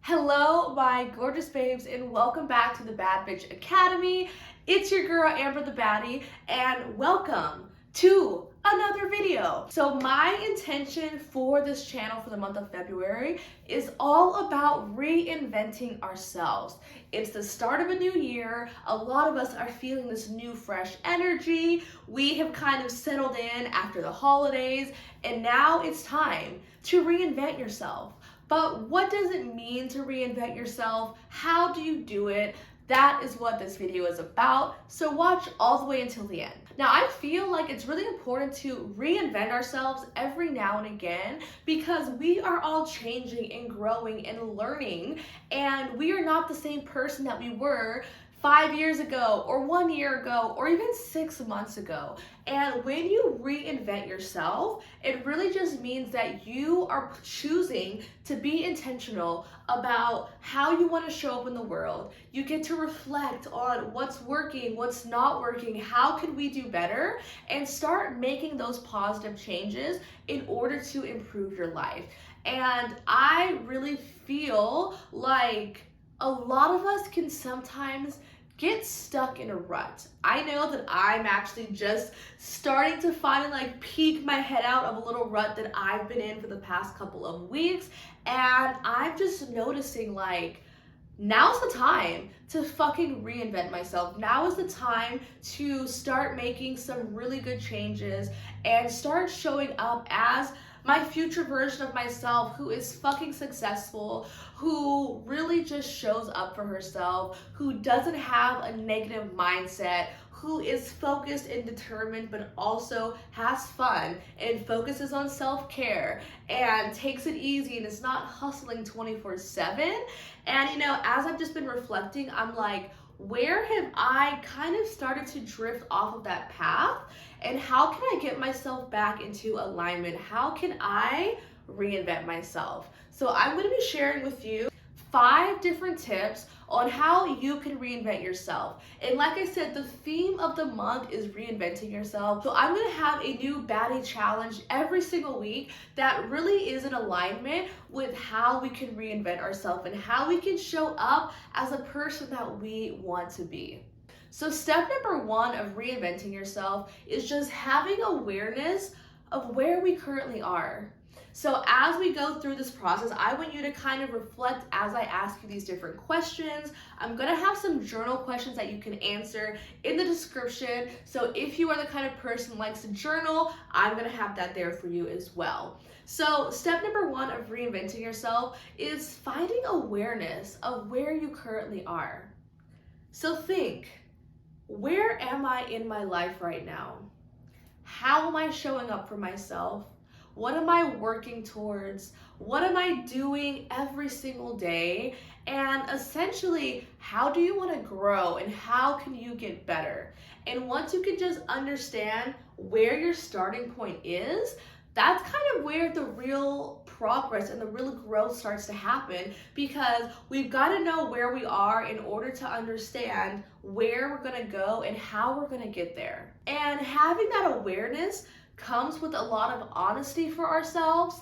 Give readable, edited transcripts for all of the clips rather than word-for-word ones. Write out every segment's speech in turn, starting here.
Hello, my gorgeous babes, and welcome back to the Bad Bitch Academy. It's your girl, Amber the Baddie, and welcome to another video. So my intention for this channel for the month of February is all about reinventing ourselves. It's the start of a new year. A lot of us are feeling this new fresh energy. We have kind of settled in after the holidays, and now it's time to reinvent yourself. But what does it mean to reinvent yourself? How do you do it? That is what this video is about, so watch all the way until the end. Now, I feel like it's really important to reinvent ourselves every now and again because we are all changing and growing and learning, and we are not the same person that we were 5 years ago or 1 year ago or even 6 months ago. And when you reinvent yourself, it really just means that you are choosing to be intentional about how you want to show up in the world. You get to reflect on what's working, what's not working, how can we do better, and start making those positive changes in order to improve your life. And I really feel like a lot of us can sometimes get stuck in a rut. I know that I'm actually just starting to finally peek my head out of a little rut that I've been in for the past couple of weeks, and I'm just noticing now's the time to fucking reinvent myself. Now is the time to start making some really good changes and start showing up as my future version of myself who is fucking successful, who really just shows up for herself, who doesn't have a negative mindset, who is focused and determined but also has fun and focuses on self-care and takes it easy and is not hustling 24/7. And as I've just been reflecting, I'm like, where have I kind of started to drift off of that path? And how can I get myself back into alignment? How can I reinvent myself? So I'm going to be sharing with you 5 different tips on how you can reinvent yourself. And like I said, the theme of the month is reinventing yourself. So I'm going to have a new baddie challenge every single week that really is in alignment with how we can reinvent ourselves and how we can show up as a person that we want to be. So step number 1 of reinventing yourself is just having awareness of where we currently are. So as we go through this process, I want you to kind of reflect as I ask you these different questions. I'm going to have some journal questions that you can answer in the description. So if you are the kind of person who likes to journal, I'm going to have that there for you as well. So step number 1 of reinventing yourself is finding awareness of where you currently are. So think, where am I in my life right now? How am I showing up for myself? What am I working towards? What am I doing every single day? And essentially, how do you want to grow and how can you get better? And once you can just understand where your starting point is, that's kind of where the real progress and the real growth starts to happen, because we've got to know where we are in order to understand where we're going to go and how we're going to get there. And having that awareness comes with a lot of honesty for ourselves.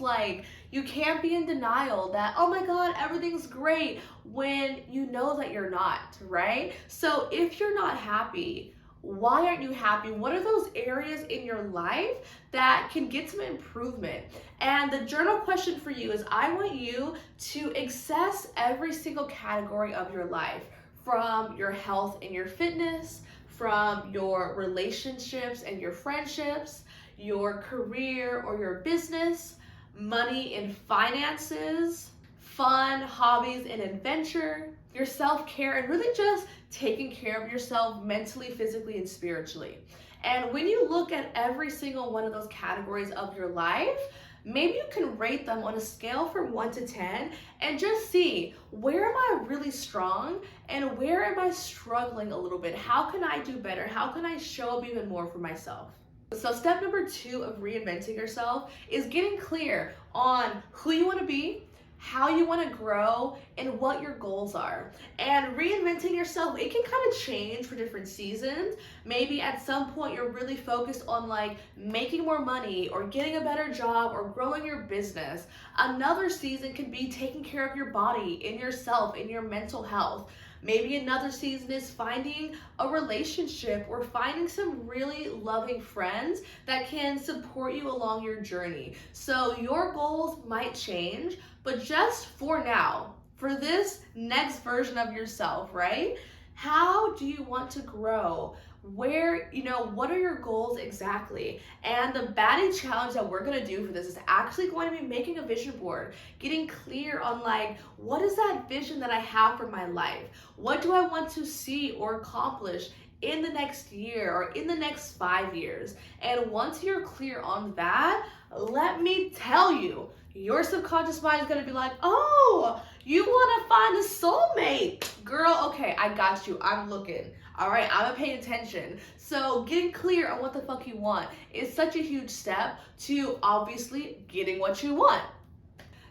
You can't be in denial that, oh my God, everything's great, when you know that you're not, right? So if you're not happy, why aren't you happy? What are those areas in your life that can get some improvement? And the journal question for you is, I want you to assess every single category of your life, from your health and your fitness, from your relationships and your friendships, your career or your business, money and finances, fun, hobbies and adventure, your self-care, and really just taking care of yourself mentally, physically, and spiritually. And when you look at every single one of those categories of your life, maybe you can rate them on a scale from 1 to 10 and just see, where am I really strong and where am I struggling a little bit? How can I do better? How can I show up even more for myself? So step number 2 of reinventing yourself is getting clear on who you want to be, how you want to grow, and what your goals are. And reinventing yourself, it can kind of change for different seasons. Maybe at some point you're really focused on like making more money or getting a better job or growing your business. Another season can be taking care of your body, in yourself, in your mental health. Maybe another season is finding a relationship or finding some really loving friends that can support you along your journey. So your goals might change, but just for now, for this next version of yourself, right? How do you want to grow? Where, what are your goals exactly? And the baddie challenge that we're gonna do for this is actually going to be making a vision board, getting clear on like, what is that vision that I have for my life? What do I want to see or accomplish in the next year or in the next 5 years? And once you're clear on that, let me tell you, your subconscious mind is gonna be like, oh, you wanna find a soulmate. Girl, okay, I got you, I'm looking. All right, I'm paying attention. So getting clear on what the fuck you want is such a huge step to obviously getting what you want.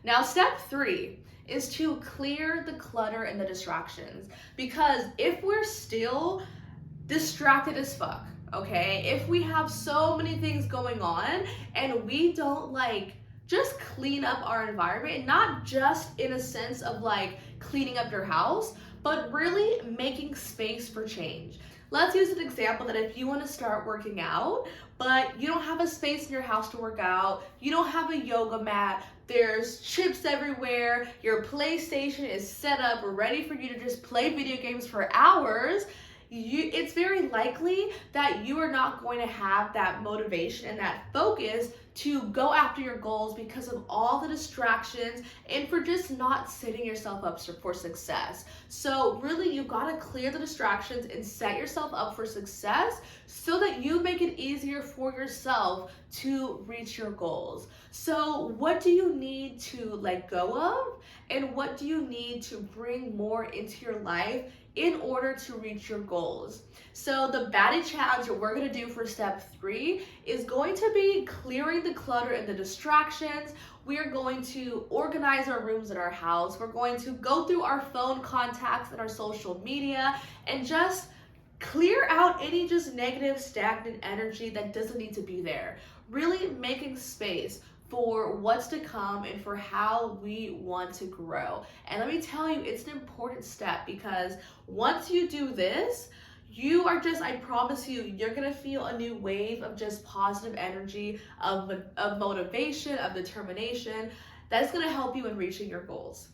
Now, step 3 is to clear the clutter and the distractions. Because if we're still distracted as fuck, okay, if we have so many things going on and we don't like just clean up our environment, and not just in a sense of like cleaning up your house, but really making space for change. Let's use an example that if you want to start working out, but you don't have a space in your house to work out, you don't have a yoga mat, there's chips everywhere, your PlayStation is set up ready for you to just play video games for hours, it's very likely that you are not going to have that motivation and that focus to go after your goals because of all the distractions and for just not setting yourself up for success. So really, you gotta clear the distractions and set yourself up for success so that you make it easier for yourself to reach your goals. So what do you need to let go of, and what do you need to bring more into your life in order to reach your goals? So the baddie challenge that we're gonna do for step 3 is going to be clearing the clutter and the distractions. We are going to organize our rooms in our house. We're going to go through our phone contacts and our social media and just clear out any just negative, stagnant energy that doesn't need to be there. Really making space for what's to come and for how we want to grow. And let me tell you, it's an important step because once you do this, you are just, I promise you, you're gonna feel a new wave of just positive energy, of motivation, of determination. That's gonna help you in reaching your goals.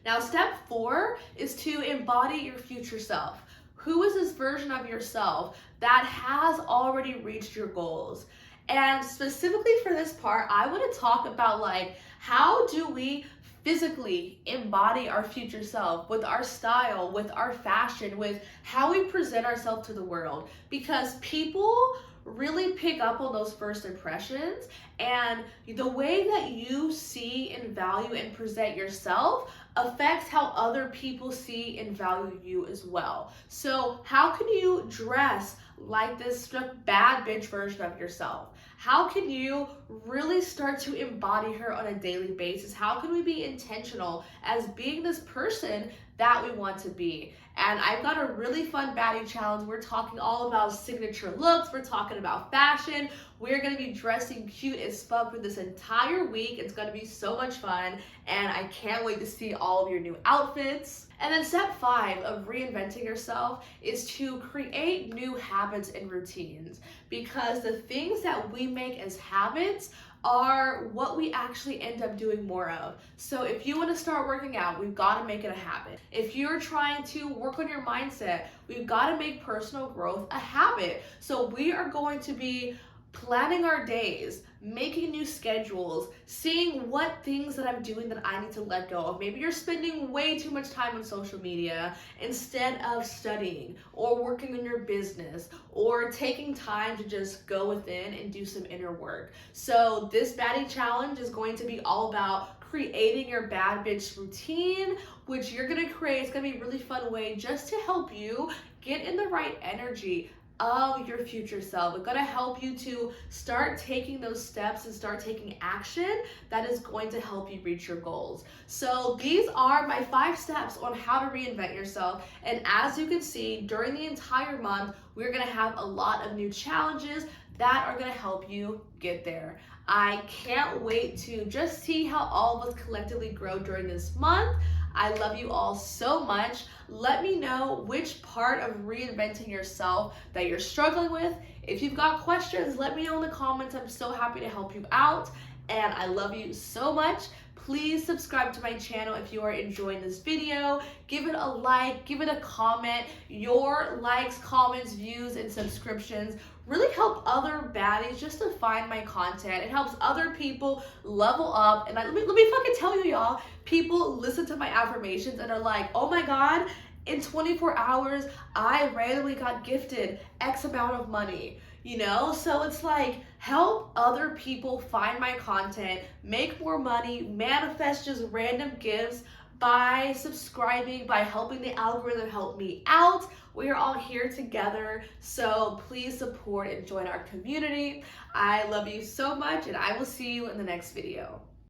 Now, step 4 is to embody your future self. Who is this version of yourself that has already reached your goals? And specifically for this part, I want to talk about like, how do we physically embody our future self with our style, with our fashion, with how we present ourselves to the world? Because people really pick up on those first impressions, and the way that you see and value and present yourself affects how other people see and value you as well. So how can you dress like this bad bitch version of yourself? How can you really start to embody her on a daily basis? How can we be intentional as being this person that we want to be? And I've got a really fun baddie challenge. We're talking all about signature looks. We're talking about fashion. We're gonna be dressing cute as fuck for this entire week. It's gonna be so much fun, and I can't wait to see all of your new outfits. And then step 5 of reinventing yourself is to create new habits and routines, because the things that we make as habits are what we actually end up doing more of. So if you want to start working out, we've got to make it a habit. If you're trying to work on your mindset, we've got to make personal growth a habit. So we are going to be planning our days, making new schedules, seeing what things that I'm doing that I need to let go of. Maybe you're spending way too much time on social media instead of studying or working on your business or taking time to just go within and do some inner work. So this baddie challenge is going to be all about creating your bad bitch routine, which you're gonna create. It's gonna be a really fun way just to help you get in the right energy, of your future self. It's going to help you to start taking those steps and start taking action that is going to help you reach your goals. So these are my 5 steps on how to reinvent yourself. And as you can see, during the entire month, we're going to have a lot of new challenges that are going to help you get there. I can't wait to just see how all of us collectively grow during this month. I love you all so much. Let me know which part of reinventing yourself that you're struggling with. If you've got questions, let me know in the comments. I'm so happy to help you out. And I love you so much. Please subscribe to my channel if you are enjoying this video. Give it a like, give it a comment. Your likes, comments, views, and subscriptions really help other baddies just to find my content. It helps other people level up. And let me fucking tell you, y'all, people listen to my affirmations and are like, oh my God, in 24 hours, I randomly got gifted X amount of money. You know, so it's like, help other people find my content, make more money, manifest just random gifts by subscribing, by helping the algorithm help me out. We are all here together, so please support and join our community. I love you so much, and I will see you in the next video.